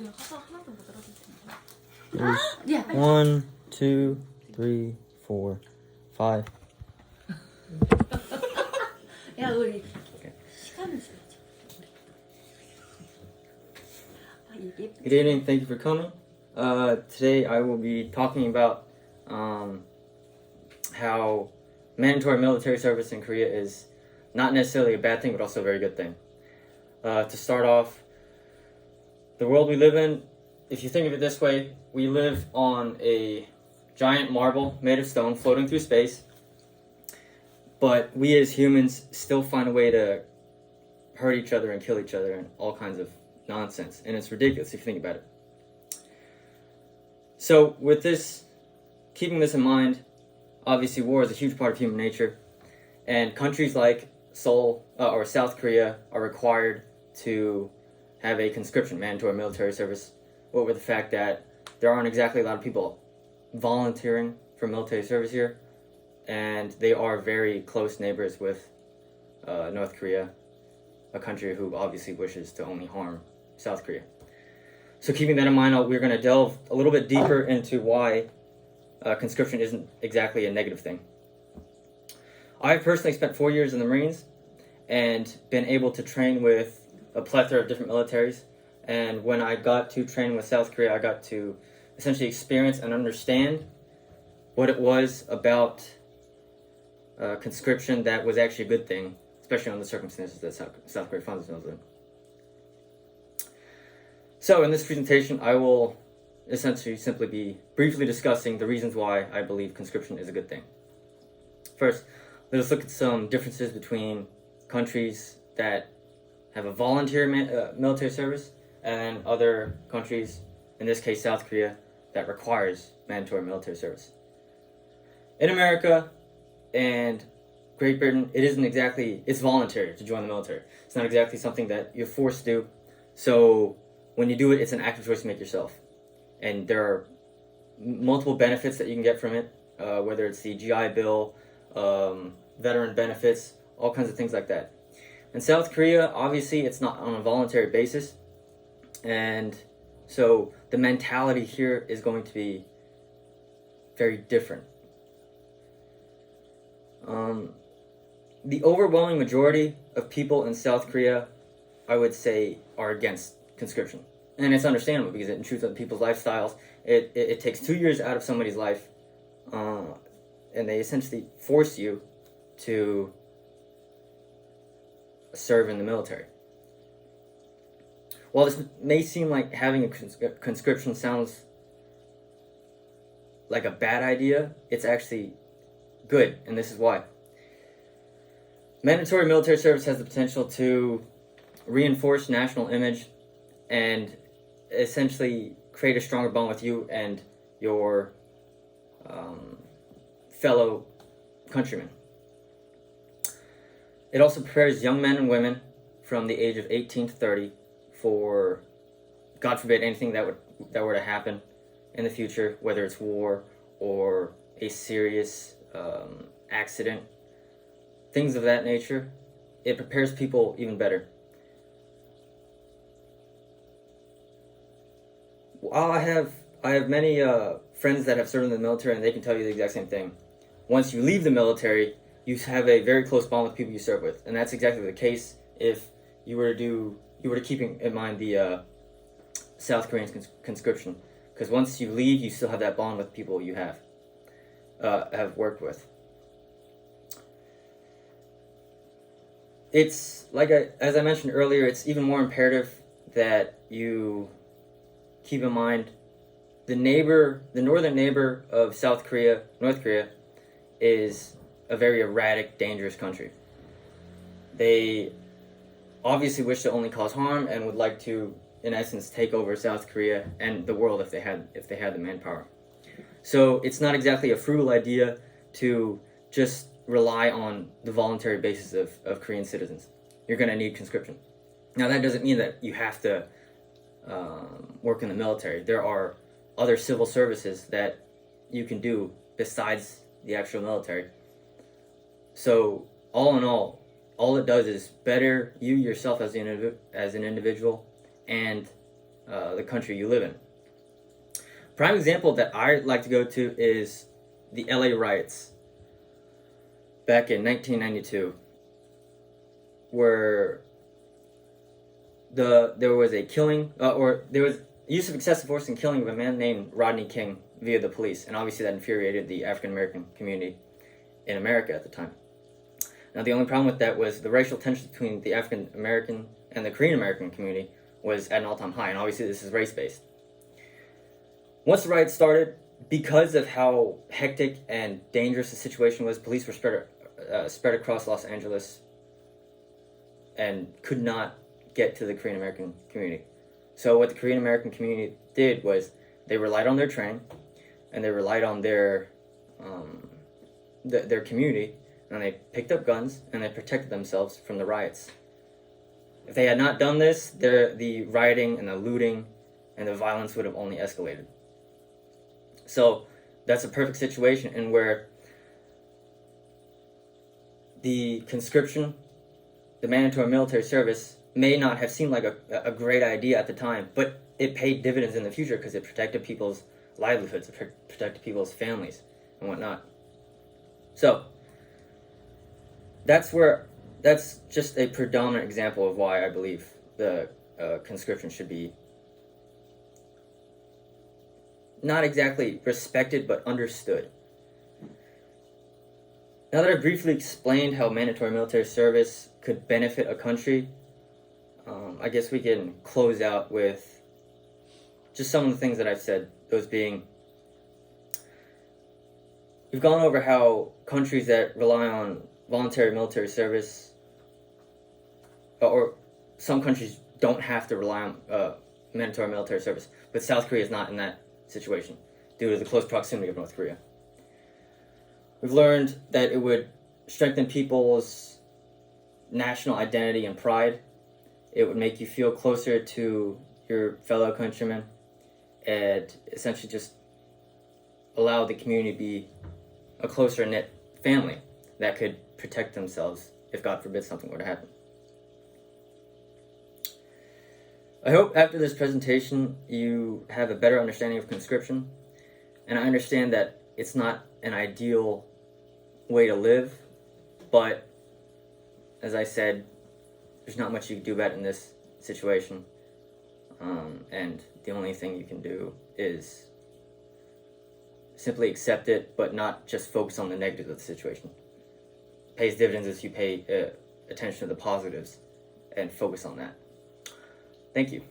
우리가 화가 하나도 못 알아들 텐데. There's 야, 1, 2, 3, 4, 5. 야, 우리 시간을 줘야지. 아, 이게 Good evening, thank you for coming. Today I will be talking about how mandatory military service in Korea is not necessarily a bad thing, but also a very good thing. To start off, the world we live in, if you think of it this way, we live on a giant marble made of stone floating through space, but we as humans still find a way to hurt each other and kill each other and all kinds of nonsense, and it's ridiculous if you think about it. So with this, keeping this in mind, obviously war is a huge part of human nature, and countries like Seoul or South Korea are required to have a conscription, mandatory military service, over the fact that there aren't exactly a lot of people volunteering for military service here, and they are very close neighbors with North Korea, a country who obviously wishes to only harm South Korea. So keeping that in mind, we're going to delve a little bit deeper into why conscription isn't exactly a negative thing. I've personally spent 4 years in the Marines and been able to train with a plethora of different militaries. And when I got to train with South Korea, I got to essentially experience and understand what it was about conscription that was actually a good thing, especially under the circumstances that South Korea finds themselves in. So in this presentation, I will essentially simply be briefly discussing the reasons why I believe conscription is a good thing. First, let us look at some differences between countries that have a voluntary military service and other countries, in this case South Korea, that requires mandatory military service. In America and Great Britain, it's voluntary to join the military. It's not exactly something that you're forced to do. So when you do it, it's an active choice you make yourself. And there are multiple benefits that you can get from it, whether it's the GI Bill, veteran benefits, all kinds of things like that. In South Korea, obviously, it's not on a voluntary basis. And so the mentality here is going to be very different. The overwhelming majority of people in South Korea, I would say, are against conscription. And it's understandable because it intrudes on people's lifestyles. It takes 2 years out of somebody's life, and they essentially force you to serve in the military. While this may seem like having a conscription sounds like a bad idea, it's actually good, and this is why. Mandatory military service has the potential to reinforce national image and essentially create a stronger bond with you and your fellow countrymen. It also prepares young men and women from the age of 18 to 30 for, God forbid, anything that were to happen in the future, whether it's war or a serious accident, things of that nature. It prepares people even better. I have many friends that have served in the military, and they can tell you the exact same thing. Once you leave the military, you have a very close bond with people you serve with, and that's exactly the case if you were to keep in mind the South Korean conscription, because once you leave, you still have that bond with people you have worked with. It's as I mentioned earlier, it's even more imperative that you keep in mind the northern neighbor of South Korea, North Korea, is a very erratic, dangerous country. They obviously wish to only cause harm and would like to, in essence, take over South Korea and the world if they had the manpower. So it's not exactly a frugal idea to just rely on the voluntary basis of Korean citizens. You're going to need conscription. Now that doesn't mean that you have to work in the military. There are other civil services that you can do besides the actual military. So all in all it does is better you yourself as an individual, and the country you live in. Prime example that I like to go to is the LA riots back in 1992, where there was a killing, or there was use of excessive force and killing of a man named Rodney King via the police, and obviously that infuriated the African American community in America at the time. Now, the only problem with that was the racial tension between the African American and the Korean American community was at an all-time high, and obviously this is race-based. Once the riots started, because of how hectic and dangerous the situation was, police were spread across Los Angeles and could not get to the Korean American community. So what the Korean American community did was they relied on their training, and they relied on their community, and they picked up guns and they protected themselves from the riots. If they had not done this, the rioting and the looting and the violence would have only escalated. So that's a perfect situation in where the conscription, the mandatory military service, may not have seemed like a great idea at the time, but it paid dividends in the future because it protected people's livelihoods, it protected people's families and whatnot. So that's just a predominant example of why I believe the conscription should be not exactly respected, but understood. Now that I've briefly explained how mandatory military service could benefit a country, I guess we can close out with just some of the things that I've said, those being, we've gone over how countries that rely on voluntary military service, or some countries don't have to rely on mandatory military service, but South Korea is not in that situation due to the close proximity of North Korea. We've learned that it would strengthen people's national identity and pride. It would make you feel closer to your fellow countrymen, and essentially just allow the community to be a closer knit family that could protect themselves if, God forbid, something were to happen. I hope after this presentation you have a better understanding of conscription, and I understand that it's not an ideal way to live, but as I said, there's not much you can do about it in this situation, and the only thing you can do is simply accept it, but not just focus on the negatives of the situation. It pays dividends if you pay attention to the positives and focus on that. Thank you.